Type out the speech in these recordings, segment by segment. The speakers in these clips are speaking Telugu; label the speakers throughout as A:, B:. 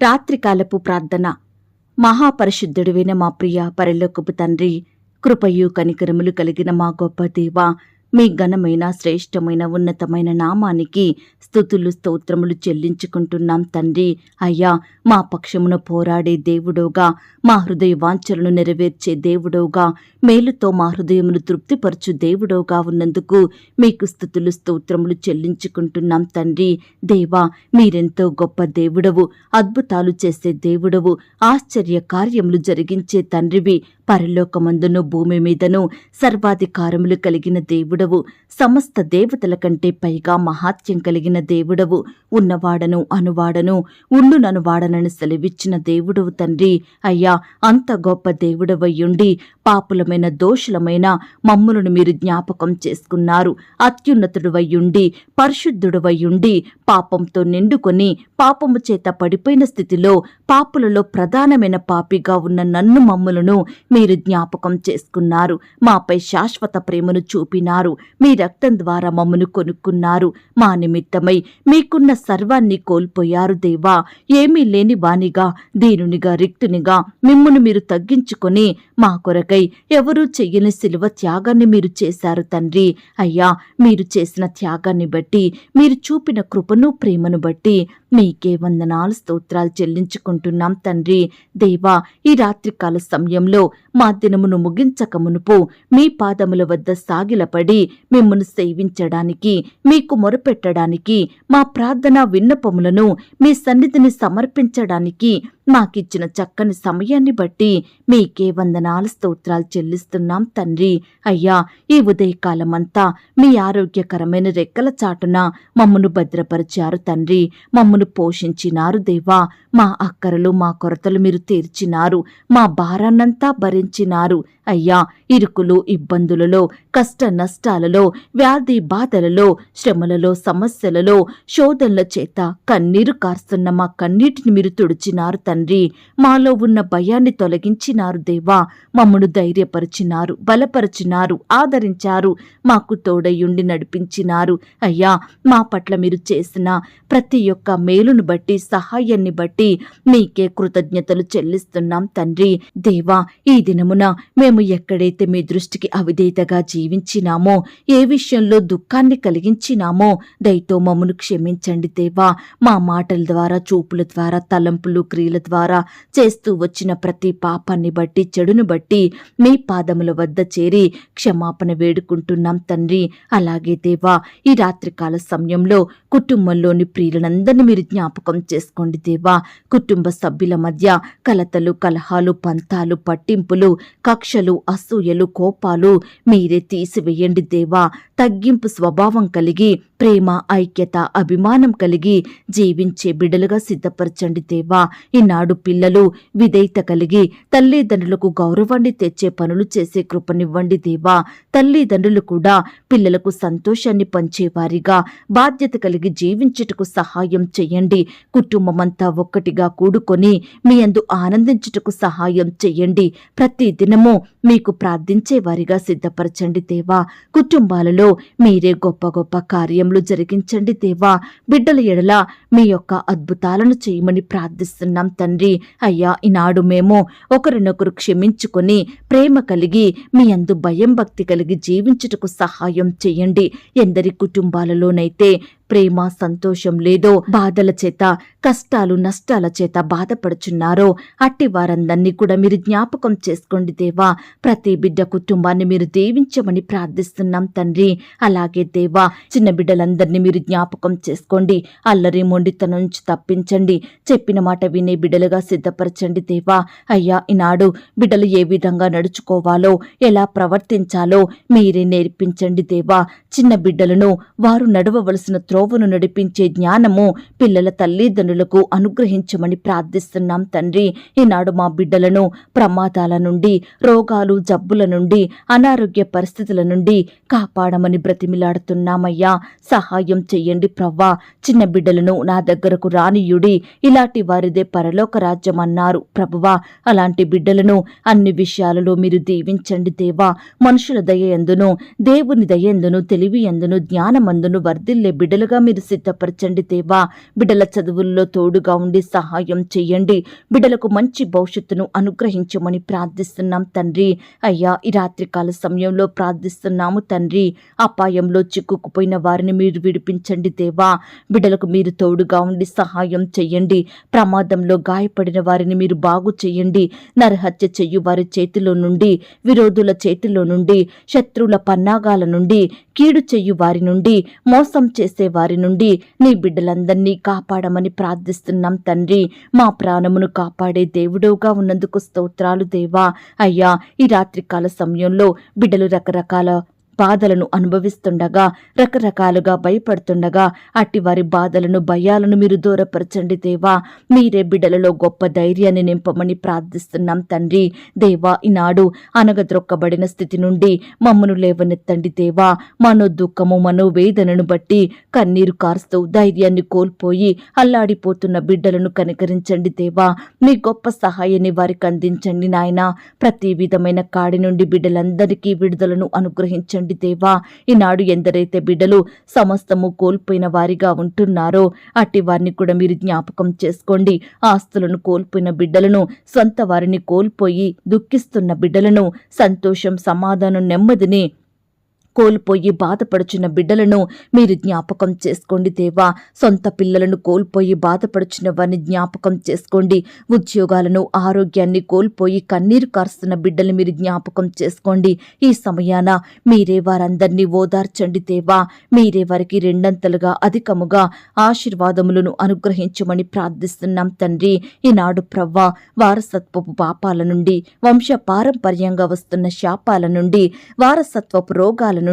A: రాత్రికాలపు ప్రార్థన. మహాపరిశుద్ధుడివైన మా ప్రియ పరలోకపు తండ్రి, కృపయు కనికరములు కలిగిన మా గొప్ప దేవా, మీ ఘనమైన శ్రేష్టమైన ఉన్నతమైన నామానికి స్తుతులు స్తోత్రములు చెల్లించుకుంటున్నాం తండ్రి. అయ్యా, మా పక్షమున పోరాడే దేవుడోగా, మా హృదయ వాంఛలను నెరవేర్చే దేవుడోగా, మేలుతో మా హృదయమును తృప్తిపరచు దేవుడోగా ఉన్నందుకు మీకు స్తుతులు స్తోత్రములు చెల్లించుకుంటున్నాం తండ్రి. దేవా, మీరెంతో గొప్ప దేవుడవు, అద్భుతాలు చేసే దేవుడవు, ఆశ్చర్య కార్యములు జరిగించే తండ్రివి. పరలోకమందును భూమి మీదను సర్వాధికారములు కలిగిన దేవుడవు, సమస్త దేవతల కంటే పైగా మహాత్యం కలిగిన దేవుడవు, ఉన్నవాడను అనువాడను ఉండుననువాడనని సెలవిచ్చిన దేవుడవు తండ్రి. అయ్యా, అంత గొప్ప దేవుడవయ్యుండి పాపులమైన దోషులమైన మమ్ములను మీరు జ్ఞాపకం చేసుకున్నారు. అత్యున్నతుడువయ్యుండి పరిశుద్ధుడువయ్యుండి పాపంతో నిండుకొని పాపము చేత పడిపోయిన స్థితిలో పాపులలో ప్రధానమైన పాపిగా ఉన్న నన్ను మమ్ములను మీరు జ్ఞాపకం చేసుకున్నారు. మాపై శాశ్వత ప్రేమను చూపినారు. మీ రక్తం ద్వారా మమ్మను కొనుక్కున్నారు. మా నిమిత్తమై మీకున్న సర్వాన్ని కోల్పోయారు దేవా. ఏమీ లేని వానిగా, దీనునిగా, రిక్తునిగా మిమ్మును మీరు తగ్గించుకొని మా కొరకై ఎవరూ చెయ్యని శిలువ త్యాగాన్ని మీరు చేశారు తండ్రి. అయ్యా, మీరు చేసిన త్యాగాన్ని బట్టి, మీరు చూపిన కృపను ప్రేమను బట్టి మీకే వందనాలు స్తోత్రాలు చెల్లించుకుంటున్నాం తండ్రి. దేవా, ఈ రాత్రికాల సమయంలో మా దినమును ముగించక మునుపు మీ పాదముల వద్ద సాగిలపడి మిమ్మును సేవించడానికి, మీకు మొరపెట్టడానికి, మా ప్రార్థనా విన్నపములను మీ సన్నిధిని సమర్పించడానికి మాకిచ్చిన చక్కని సమయాన్ని బట్టి మీకే వందనాలు స్తోత్రాలు చెల్లిస్తున్నాం తండ్రి. అయ్యా, ఈ ఉదయకాలమంతా మీ ఆరోగ్యకరమైన రెక్కల చాటున మమ్మను భద్రపరిచారు తండ్రి. మమ్మను పోషించినారు దేవా. మా అక్కరలు మా కొరతలు మీరు తీర్చినారు. మా భారాన్నంతా భరించినారు. అయ్యా, ఇరుకులు ఇబ్బందులలో, కష్ట నష్టాలలో, వ్యాధి బాధలలో, శ్రమలలో, సమస్యలలో, శోధనల చేత కన్నీరు కార్స్తున్న మా కన్నీటిని మీరు తుడిచినారు తండ్రి. మాలో ఉన్న భయాన్ని తొలగించినారు దేవా. మమ్మను ధైర్యపరిచినారు, బలపరిచినారు, ఆదరించారు, మాకు తోడయుండి నడిపించినారు. అయ్యా, మా పట్ల మీరు చేసిన ప్రతి ఒక్క మేలును బట్టి, సహాయాన్ని బట్టి మీకే కృతజ్ఞతలు చెల్లిస్తున్నాం తండ్రి. దేవా, ఈ దినమున మేము ఎక్కడైతే మీ దృష్టికి అవిధేయతగా జీవించినామో, ఏ విషయంలో దుఃఖాన్ని కలిగించినామో దయతో మమ్మను క్షమించండి దేవా. మా మాటల ద్వారా, చూపుల ద్వారా, తలంపులు, క్రియల ద్వారా చేస్తూ వచ్చిన ప్రతి పాపాన్ని బట్టి, చెడును బట్టి మీ పాదముల వద్ద చేరి క్షమాపణ వేడుకుంటున్నాం తండ్రి. అలాగే దేవా, ఈ రాత్రికాల సమయంలో కుటుంబంలోని ప్రియులందరినీ మీరు జ్ఞాపకం చేసుకోండి దేవా. కుటుంబ సభ్యుల మధ్య కలతలు, కలహాలు, పంతాలు, పట్టింపులు, కక్షలు, అసూయలు, కోపాలు మీరే తీసివేయండి దేవా. తగ్గింపు స్వభావం కలిగి, ప్రేమ, ఐక్యత, అభిమానం కలిగి జీవించే బిడ్డలుగా సిద్ధపరచండి దేవా. ఈనాడు పిల్లలు విధేయత కలిగి తల్లిదండ్రులకు గౌరవాన్ని తెచ్చే పనులు చేసే కృపనివ్వండి దేవా. తల్లిదండ్రులు కూడా పిల్లలకు సంతోషాన్ని పంచేవారిగా, బాధ్యత కలిగి జీవించుటకు సహాయం చెయ్యండి. కుటుంబమంతా ఒక్కటిగా కూడుకొని మీ యందు ఆనందించుటకు సహాయం చెయ్యండి. ప్రతి దినము మీకు ప్రార్థించే వారిగా సిద్ధపరచండి దేవా. కుటుంబాలలో మీరే గొప్ప గొప్ప కార్యములు జరిగించండి దేవా. బిడ్డల ఎడల మీ యొక్క అద్భుతాలను చేయమని ప్రార్థిస్తున్నాం తండ్రి. అయ్యా, ఈనాడు మేము ఒకరినొకరు క్షమించుకొని ప్రేమ కలిగి మీ యందు భయం భక్తి కలిగి జీవించుటకు సహాయం చేయండి. ఎందరి కుటుంబాలలోనైతే ప్రేమ, సంతోషం లేదో, బాధల చేత, కష్టాలు, నష్టాల చేత బాధపడుచున్నారో అట్టి వారందరినీ కూడా మీరు జ్ఞాపకం చేసుకోండి దేవా. ప్రతి బిడ్డ కుటుంబాన్ని మీరు దీవించమని ప్రార్థిస్తున్నాం తండ్రి. అలాగే దేవా, చిన్న బిడ్డలందరినీ మీరు జ్ఞాపకం చేసుకోండి. అల్లరి మొండితనం నుంచి తప్పించండి. చెప్పిన మాట వినే బిడ్డలుగా సిద్ధపరచండి దేవా. అయ్యా, ఈనాడు బిడ్డలు ఏ విధంగా నడుచుకోవాలో, ఎలా ప్రవర్తించాలో మీరే నేర్పించండి దేవా. చిన్న బిడ్డలను వారు నడవవలసిన త్రోవను నడిపించే జ్ఞానము పిల్లల తల్లిదండ్రులకు అనుగ్రహించమని ప్రార్థిస్తున్నాం తండ్రి. ఈనాడు మా బిడ్డలను ప్రమాదాల నుండి, రోగాలు, జబ్బుల నుండి, అనారోగ్య పరిస్థితుల నుండి కాపాడమని బ్రతిమిలాడుతున్నామయ్యా. సహాయం చెయ్యండి ప్రవ్వా. చిన్న బిడ్డలను నా దగ్గరకు రానియుడి, ఇలాంటి వారిదే పరలోక రాజ్యం అన్నారు ప్రభువా. అలాంటి బిడ్డలను అన్ని విషయాలలో మీరు దీవించండి దేవా. మనుషుల దయ ఎందును, దేవుని దయ ఎందును, తెలివి ఎందును, జ్ఞానమందును వర్ధిల్లే బిడ్డలుగా బిడ్డలుగా మీరు సిద్ధపరచండి దేవా. బిడ్డల చదువుల్లో తోడుగా ఉండి సహాయం చేయండి. బిడ్డలకు మంచి భవిష్యత్తును అనుగ్రహించమని ప్రార్థిస్తున్నాం తండ్రి. అయ్యా, ఈ రాత్రికాల సమయంలో ప్రార్థిస్తున్నాము తండ్రి. అపాయంలో చిక్కుకుపోయిన వారిని మీరు విడిపించండి దేవా. బిడ్డలకు మీరు తోడుగా ఉండి సహాయం చెయ్యండి. ప్రమాదంలో గాయపడిన వారిని మీరు బాగు చేయండి. నరహత్య చెయ్యు వారి చేతిలో నుండి, విరోధుల చేతిలో నుండి, శత్రువుల పన్నాగాల నుండి, కీడు చెయ్యు వారి నుండి, మోసం చేసే వారి నుండి నీ బిడ్డలందరినీ కాపాడమని ప్రార్థిస్తున్నాం తండ్రి. మా ప్రాణమును కాపాడే దేవుడుగా ఉన్నందుకు స్తోత్రాలు దేవా. అయ్యా, ఈ రాత్రికాల సమయంలో బిడ్డలు రకరకాల బాధలను అనుభవిస్తుండగా, రకరకాలుగా భయపడుతుండగా అట్టి వారి బాధలను, భయాలను మీరు దూరపరచండి దేవా. మీరే బిడ్డలలో గొప్ప ధైర్యాన్ని నింపమని ప్రార్థిస్తున్నాం తండ్రి. దేవా, ఈనాడు అనగద్రొక్కబడిన స్థితి నుండి మమ్మను లేవనెత్తండి దేవా. మనోదుఃఖము, మనోవేదనను బట్టి కన్నీరు కారుస్తూ ధైర్యాన్ని కోల్పోయి అల్లాడిపోతున్న బిడ్డలను కనికరించండి దేవా. మీ గొప్ప సహాయాన్ని వారికి అందించండి నాయన. ప్రతి విధమైన కాడి నుండి బిడ్డలందరికీ విడుదలను అనుగ్రహించండి దేవా. ఈనాడు ఎందరైతే బిడ్డలు సమస్తము కోల్పోయిన వారిగా ఉంటున్నారో అట్టి వారిని కూడా మీరు జ్ఞాపకం చేసుకోండి. ఆస్తులను కోల్పోయిన బిడ్డలను, సొంత వారిని కోల్పోయి దుఃఖిస్తున్న బిడ్డలను, సంతోషం, సమాధానం, నెమ్మదిని కోల్పోయి బాధపడుచున్న బిడ్డలను మీరు జ్ఞాపకం చేసుకోండి దేవా. సొంత పిల్లలను కోల్పోయి బాధపడుచున్న వారిని జ్ఞాపకం చేసుకోండి. ఉద్యోగాలను, ఆరోగ్యాన్ని కోల్పోయి కన్నీరు కారుస్తున్న బిడ్డలు మీరు జ్ఞాపకం చేసుకోండి. ఈ సమయాన మీరే వారందరినీ ఓదార్చండి దేవా. మీరే వారికి రెండంతలుగా అధికముగా ఆశీర్వాదములను అనుగ్రహించమని ప్రార్థిస్తున్నాం తండ్రి. ఈనాడు ప్రవ్వా, వారసత్వపు పాపాల నుండి, వంశ పారంపర్యంగా వస్తున్న శాపాల నుండి, వారసత్వపు రోగాల నుండి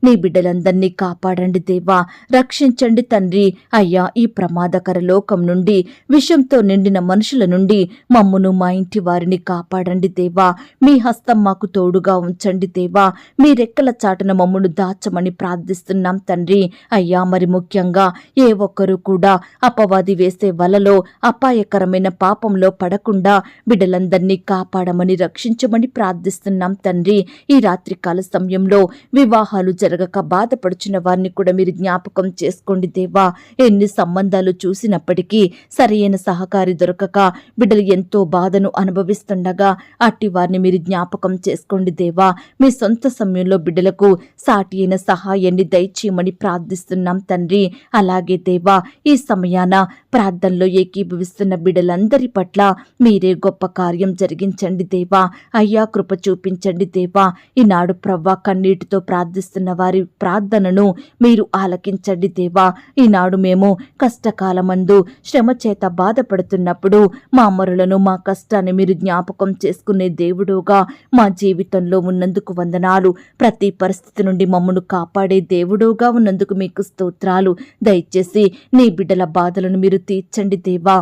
A: నీ బిడ్డలందరినీ కాపాడండి దేవా. రక్షించండి తండ్రి. అయ్యా, ఈ ప్రమాదకర లోకం నుండి, విషంతో నిండిన మనుషుల నుండి మమ్మును, మా ఇంటి వారిని కాపాడండి దేవా. మీ హస్తం మాకు తోడుగా ఉంచండి దేవా. మీ రెక్కల చాటున మమ్మును దాచమని ప్రార్థిస్తున్నాం తండ్రి. అయ్యా, మరి ముఖ్యంగా ఏ ఒక్కరూ కూడా అపవాది వేసే వలలో, అపాయకరమైన పాపంలో పడకుండా బిడ్డలందరినీ కాపాడమని, రక్షించమని ప్రార్థిస్తున్నాం తండ్రి. ఈ రాత్రికాల సమయంలో వివాహాలు జరగక బాధపడుచున్న వారిని కూడా మీరు జ్ఞాపకం చేసుకోండి దేవా. ఎన్ని సంబంధాలు చూసినప్పటికీ సరైన సహకారి దొరకక బిడ్డలు ఎంతో బాధను అనుభవిస్తుండగా అట్టి వారిని మీరు జ్ఞాపకం చేసుకోండి దేవా. మీ సొంత సమయంలో బిడ్డలకు సాటి అయిన సహాయాన్ని దయచేయమని ప్రార్థిస్తున్నాం తండ్రి. అలాగే దేవా, ఈ సమయాన ప్రార్థనలో ఏకీభవిస్తున్న బిడ్డలందరి పట్ల మీరే గొప్ప కార్యం జరిగించండి దేవా. అయ్యా, కృప చూపించండి దేవా. ఈనాడు ప్రవ్వా, కన్నీటితో ప్రార్థిస్తున్న వారి ప్రార్థనను మీరు ఆలకించండి దేవా. ఈనాడు మేము కష్టకాలమందు శ్రమ చేత బాధపడుతున్నప్పుడు మా మొరలను, మా కష్టాన్ని మీరు జ్ఞాపకం చేసుకునే దేవుడుగా మా జీవితంలో ఉన్నందుకు వందనాలు. ప్రతి పరిస్థితి నుండి మమ్మను కాపాడే దేవుడుగా ఉన్నందుకు మీకు స్తోత్రాలు. దయచేసి నీ బిడ్డల బాధలను మీరు తీర్చండి దేవా.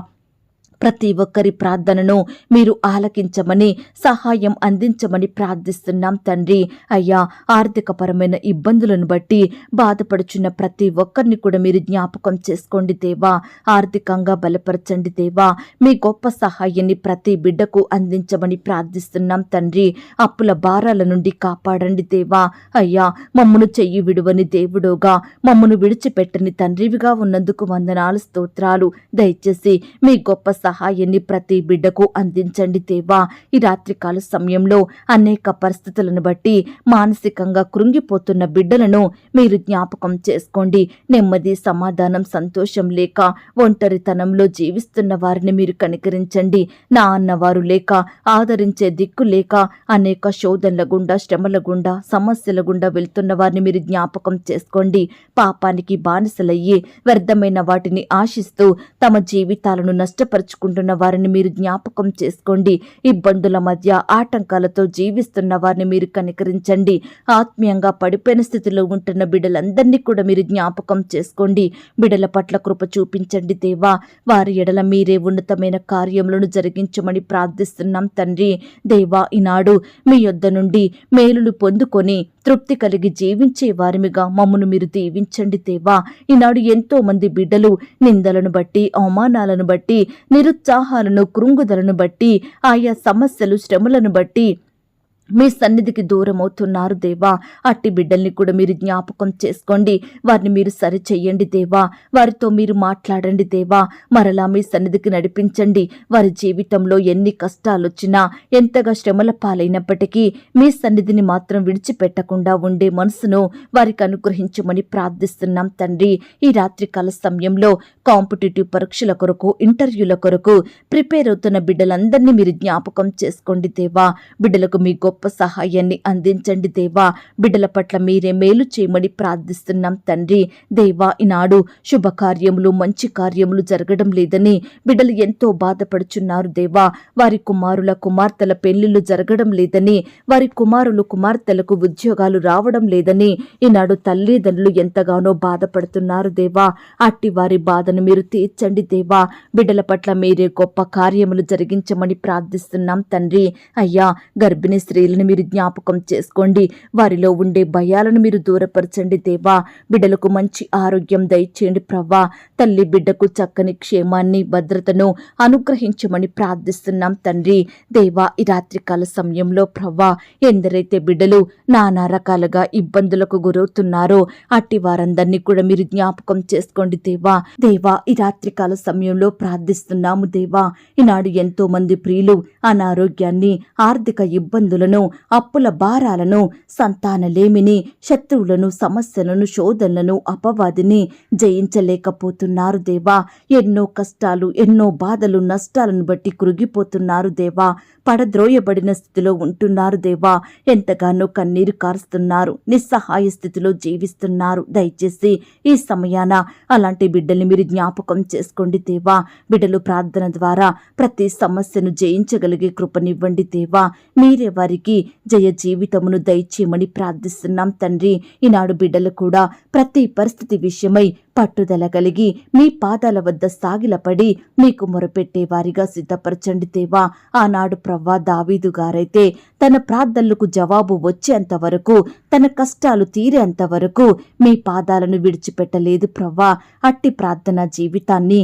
A: ప్రతి ఒక్కరి ప్రార్థనను మీరు ఆలకించమని, సహాయం అందించమని ప్రార్థిస్తున్నాం తండ్రి. అయ్యా, ఆర్థికపరమైన ఇబ్బందులను బట్టి బాధపడుచున్న ప్రతి ఒక్కరిని కూడా మీరు జ్ఞాపకం చేసుకోండి దేవా. ఆర్థికంగా బలపరచండి దేవా. మీ గొప్ప సహాయాన్ని ప్రతి బిడ్డకు అందించమని ప్రార్థిస్తున్నాం తండ్రి. అప్పుల భారాల నుండి కాపాడండి దేవా. అయ్యా, మమ్మను చెయ్యి విడువని దేవుడుగా, మమ్మను విడిచిపెట్టని తండ్రివిగా ఉన్నందుకు వందనాలు, స్తోత్రాలు. దయచేసి మీ గొప్ప సహాయాన్ని ప్రతి బిడ్డకు అందించండి దేవా. ఈ రాత్రికాల సమయంలో అనేక పరిస్థితులను బట్టి మానసికంగా కృంగిపోతున్న బిడ్డలను మీరు జ్ఞాపకం చేసుకోండి. నెమ్మది, సమాధానం, సంతోషం లేక ఒంటరితనంలో జీవిస్తున్న వారిని మీరు కనికరించండి. నా అన్నవారు లేక, ఆదరించే దిక్కు లేక అనేక శోధనల గుండా, శ్రమల గుండా, సమస్యల గుండా వెళ్తున్న వారిని మీరు జ్ఞాపకం చేసుకోండి. పాపానికి బానిసలయ్యి వ్యర్థమైన వాటిని ఆశిస్తూ తమ జీవితాలను నష్టపరుచుకుంటున్న వారిని మీరు జ్ఞాపకం చేసుకోండి. ఇబ్బందుల మధ్య ఆటంకాలతో జీవిస్తున్న వారిని మీరు కనికరించండి. ఆత్మీయంగా పడిపోయిన స్థితిలో ఉంటున్న బిడ్డలందరినీ కూడా మీరు జ్ఞాపకం చేసుకోండి. బిడ్డల పట్ల కృప చూపించండి దేవా. వారి ఎడల మీరే ఉన్నతమైన కార్యములను జరిగించమని ప్రార్థిస్తున్నాం తండ్రి. దేవా, ఈనాడు మీ యొద్ద నుండి మేలులు పొందుకొని తృప్తి కలిగి జీవించే వారిమిగా మమ్మను మీరు దీవించండి దేవా. ఈనాడు ఎంతో మంది బిడ్డలు నిందలను బట్టి, అవమానాలను బట్టి, నిరుత్సాహాలను, కృంగుదలను బట్టి, ఆయా సమస్యలు, శ్రమలను బట్టి మీ సన్నిధికి దూరం అవుతున్నారు దేవా. అట్టి బిడ్డల్ని కూడా మీరు జ్ఞాపకం చేసుకోండి. వారిని మీరు సరి చెయ్యండి దేవా. వారితో మీరు మాట్లాడండి దేవా. మరలా మీ సన్నిధికి నడిపించండి. వారి జీవితంలో ఎన్ని కష్టాలొచ్చినా, ఎంతగా శ్రమల పాలైనప్పటికీ మీ సన్నిధిని మాత్రం విడిచిపెట్టకుండా ఉండే మనసును వారికి అనుగ్రహించమని ప్రార్థిస్తున్నాం తండ్రి. ఈ రాత్రికాల సమయంలో కాంపిటేటివ్ పరీక్షల కొరకు, ఇంటర్వ్యూల కొరకు ప్రిపేర్ అవుతున్న బిడ్డలందరినీ మీరు జ్ఞాపకం చేసుకోండి దేవా. బిడ్డలకు మీ గొప్ప సహాయాన్ని అందించండి దేవా. బిడ్డల పట్ల మీరే మేలు చేయమని ప్రార్థిస్తున్నాం తండ్రి. దేవా, ఈనాడు శుభకార్యములు, మంచి కార్యములు జరగడం లేదని బిడ్డలు ఎంతో బాధపడుచున్నారు దేవా. వారి కుమారుల, కుమార్తెల పెళ్లిళ్లు జరగడం లేదని, వారి కుమారులు, కుమార్తెలకు ఉద్యోగాలు రావడం లేదని ఈనాడు తల్లిదండ్రులు ఎంతగానో బాధపడుతున్నారు దేవా. అట్టి వారి బాధను మీరు తీర్చండి దేవా. బిడ్డల పట్ల మీరే గొప్ప కార్యములు జరిగించమని ప్రార్థిస్తున్నాం తండ్రి. అయ్యా, గర్భిణీ స్త్రీలను మీరు జ్ఞాపకం చేసుకోండి. వారిలో ఉండే భయాలను మీరు దూరపరచండి దేవా. బిడ్డలకు మంచి ఆరోగ్యం దయచేయండి ప్రవ్వా. తల్లి బిడ్డకు చక్కని క్షేమాన్ని, భద్రతను అనుగ్రహించమని ప్రార్థిస్తున్నాం తండ్రి. దేవా, ఈ రాత్రికాల సమయంలో ప్రవ్వా, ఎందరైతే బిడ్డలు నానా రకాలుగా ఇబ్బందులకు గురవుతున్నారో అట్టి వారందరినీ కూడా మీరు జ్ఞాపకం చేసుకోండి దేవా. దేవా, ఈ రాత్రికాల సమయంలో ప్రార్థిస్తున్నాము దేవా. ఈనాడు ఎంతో మంది ప్రియులు అనారోగ్యాన్ని, ఆర్థిక ఇబ్బందులను, అప్పుల భారాలను, సంతానలేమిని, శత్రువులను, సమస్యలను, శోధనలను, అపవాదిని జయించలేకపోతున్నారు దేవా. ఎన్నో కష్టాలు, ఎన్నో బాధలు, నష్టాలను బట్టి కృగిపోతున్నారు దేవా. పడద్రోయబడిన స్థితిలో ఉంటున్నారు దేవా. ఎంతగానో కన్నీరు కారుస్తున్నారు, నిస్సహాయ స్థితిలో జీవిస్తున్నారు. దయచేసి ఈ సమయాన అలాంటి బిడ్డల్ని మీరు జ్ఞాపకం చేసుకోండి దేవా. బిడ్డలు ప్రార్థన ద్వారా ప్రతి సమస్యను జయించగలిగే కృపనివ్వండి దేవా. మీరే వారికి జయ జీవితమును దయచేయమని ప్రార్థిస్తున్నాం తండ్రి. ఈనాడు బిడ్డలు కూడా ప్రతి పరిస్థితి విషయమై పట్టుదల కలిగి మీ పాదాల వద్ద సాగిలపడి మీకు మొరపెట్టే వారిగా సిద్ధపరచండి దేవా. ఆనాడు ప్రవ్వా, దావీదు గారైతే తన ప్రార్థనలకు జవాబు వచ్చేంత వరకు, తన కష్టాలు తీరేంత వరకు మీ పాదాలను విడిచిపెట్టలేదు ప్రవ్వా. అట్టి ప్రార్థన జీవితాన్ని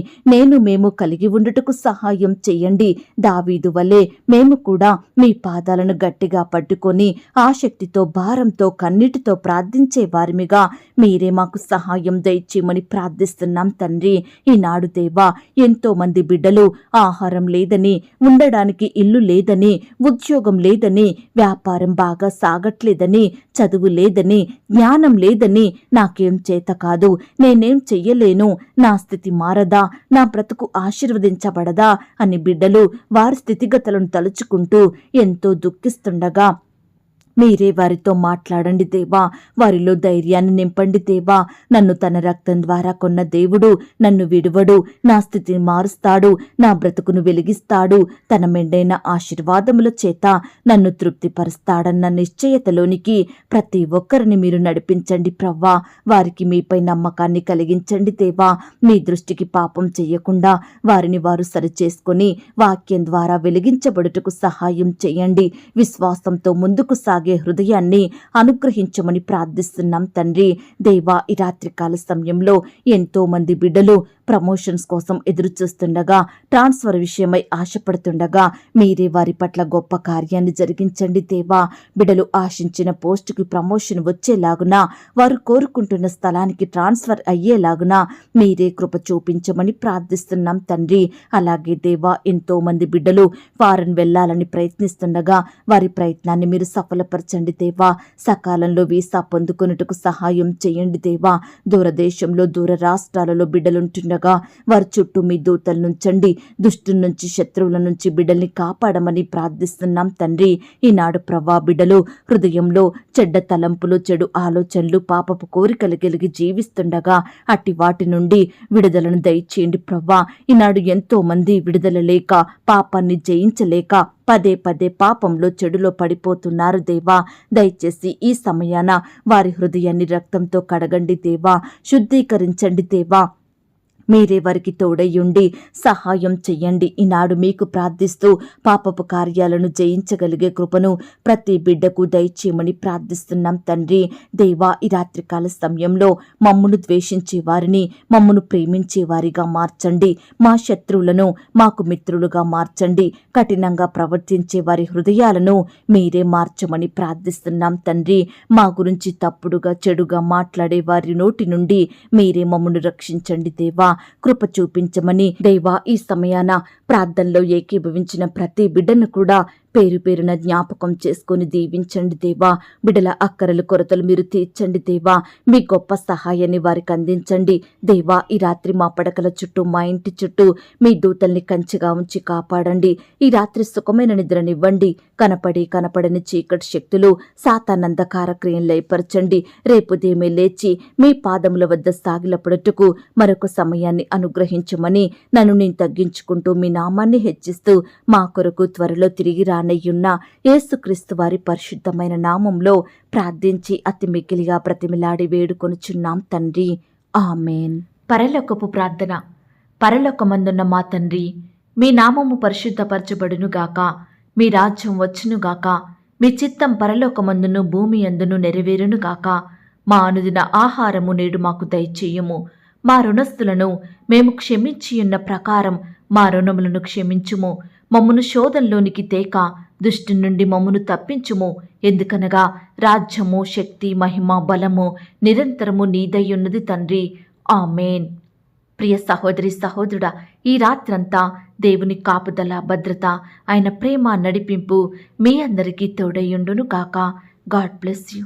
A: మేము కలిగి ఉండుటకు సహాయం చెయ్యండి. దావీదు వలె మేము కూడా మీ పాదాలను గట్టిగా పట్టుకొని ఆసక్తితో, భారంతో, కన్నీటితో ప్రార్థించే వారిమిగా మీరే మాకు సహాయం దయచేయమని ప్రార్థిస్తున్నాం తండ్రి. ఈనాడు దేవా, ఎంతో మంది బిడ్డలు ఆహారం లేదని, ఉండడానికి ఇల్లు లేదని, ఉద్యోగం లేదని, వ్యాపారం బాగా సాగట్లేదని, చదువు లేదని, జ్ఞానం లేదని, నాకేం చేత కాదు, నేనేం చెయ్యలేను, నా స్థితి మారదా, నా బ్రతుకు ఆశీర్వదించబడదా అని బిడ్డలు వారి స్థితిగతులను తలుచుకుంటూ ఎంతో దుఃఖిస్తుండగా మీరే వారితో మాట్లాడండి దేవా. వారిలో ధైర్యాన్ని నింపండి దేవా. నన్ను తన రక్తం ద్వారా కొన్న దేవుడు నన్ను విడువడు, నా స్థితిని మారుస్తాడు, నా బ్రతుకును వెలిగిస్తాడు, తన మెండైన ఆశీర్వాదముల చేత నన్ను తృప్తిపరుస్తాడన్న నిశ్చయతలోనికి ప్రతి ఒక్కరిని మీరు నడిపించండి ప్రవ్వా. వారికి మీపై నమ్మకాన్ని కలిగించండి దేవా. మీ దృష్టికి పాపం చెయ్యకుండా వారిని వారు సరిచేసుకొని వాక్యం ద్వారా వెలిగించబడుటకు సహాయం చేయండి. విశ్వాసంతో ముందుకు సాగే హృదయాన్ని అనుగ్రహించమని ప్రార్థిస్తున్నాం తండ్రి. దేవా, ఈ రాత్రికాల సమయంలో ఎంతో మంది బిడ్డలు ప్రమోషన్స్ కోసం ఎదురు చూస్తుండగా, ట్రాన్స్ఫర్ విషయమై ఆశపడుతుండగా మీరే వారి పట్ల గొప్ప కార్యాన్ని జరిగించండి దేవా. బిడ్డలు ఆశించిన పోస్టుకి ప్రమోషన్ వచ్చేలాగున, వారు కోరుకుంటున్న స్థలానికి ట్రాన్స్ఫర్ అయ్యేలాగున మీరే కృప చూపించమని ప్రార్థిస్తున్నాం తండ్రి. అలాగే దేవా, ఎంతో మంది బిడ్డలు ఫారెన్ వెళ్లాలని ప్రయత్నిస్తుండగా వారి ప్రయత్నాన్ని మీరు సఫలపరచండి దేవా. సకాలంలో వీసా పొందుకొనుటకు సహాయం చేయండి దేవా. దూరదేశంలో, దూర రాష్ట్రాలలో బిడ్డలుంటుండగా వారి చుట్టూ మీ దూతల నుంచండి. దుష్టు నుంచి, శత్రువుల నుంచి బిడ్డల్ని కాపాడమని ప్రార్థిస్తున్నాం తండ్రి. ఈనాడు ప్రవ్వా, బిడ్డలు హృదయంలో చెడ్డ తలంపులు, చెడు ఆలోచనలు, పాపపు కోరికలు కలిగి జీవిస్తుండగా అట్టి వాటి నుండి విడుదలను దయచేయండి ప్రవ్వా. ఈనాడు ఎంతో మంది విడుదల లేక, పాపాన్ని జయించలేక పదే పదే పాపంలో, చెడులో పడిపోతున్నారు దేవా. దయచేసి ఈ సమయాన వారి హృదయాన్ని రక్తంతో కడగండి దేవా. శుద్ధీకరించండి దేవా. మీరే వారికి తోడయ్యుండి సహాయం చెయ్యండి. ఈనాడు మీకు ప్రార్థిస్తూ పాపపు కార్యాలను జయించగలిగే కృపను ప్రతి బిడ్డకు దయచేయమని ప్రార్థిస్తున్నాం తండ్రి. దేవా, ఈ రాత్రికాల సమయంలో మమ్మును ద్వేషించే వారిని మమ్మును ప్రేమించే వారిగా మార్చండి. మా శత్రువులను మాకు మిత్రులుగా మార్చండి. కఠినంగా ప్రవర్తించే వారి హృదయాలను మీరే మార్చమని ప్రార్థిస్తున్నాం తండ్రి. మా గురించి తప్పుడుగా చెడుగా మాట్లాడే వారి నోటి నుండి మీరే మమ్మను రక్షించండి దేవా. కృప చూపించమని దేవా, ఈ సమయాన ప్రార్థనలో ఏకీభవించిన ప్రతి బిడ్డను కూడా పేరు పేరున జ్ఞాపకం చేసుకొని దీవించండి దేవా. బిడ్డల అక్కరలు కొరతలు మీరు తీర్చండి దేవా. మీ గొప్ప సహాయాన్ని వారికి అందించండి దేవా. ఈ రాత్రి మా పడకల చుట్టూ, మా ఇంటి చుట్టూ మీ దూతల్ని కంచెగా ఉంచి కాపాడండి. ఈ రాత్రి సుఖమైన నిద్రనివ్వండి. కనపడని చీకటి శక్తులు సాతానందకార క్రియలు లయపరచండి. రేపు ఉదయమే లేచి మీ పాదముల వద్ద సాగిలపడుటకు మరొక సమయాన్ని అనుగ్రహించమని నన్ను నేను తగ్గించుకుంటూ మీ నామాన్ని హెచ్చిస్తూ మా కొరకు త్వరలో తిరిగి రానయ్యున్న యేసుక్రీస్తు వారి పరిశుద్ధమైన నామంలో ప్రార్థించి అతి మిక్కిలిగా ప్రతిమిలాడి వేడుకొనుచున్నాం తండ్రి. ఆమేన్. పరలోకపు ప్రార్థన. పరలోకమందున్న మా తండ్రి, మీ నామము పరిశుద్ధపరచబడునుగాక. మీ రాజ్యం వచ్చునుగాక. మీ చిత్తం పరలోకమందును భూమి అందును నెరవేరునుగాక. మా అనుదిన ఆహారము నేడు మాకు దయచేయుము. మా రుణస్థులను మేము క్షమించియున్న ప్రకారం మా రుణములను క్షమించుము. మమ్మును శోధంలోనికి తేక దుష్టు నుండి మమ్మును తప్పించుము. ఎందుకనగా రాజ్యము, శక్తి, మహిమ, బలము నిరంతరము నీదయ్యున్నది తండ్రి. ఆమేన్. ప్రియ సహోదరి సహోదరుడా, ఈ రాత్రంతా దేవుని కాపుదల, భద్రత, ఆయన ప్రేమ, నడిపింపు మీ అందరికీ తోడయ్యుండును గాక. God bless you.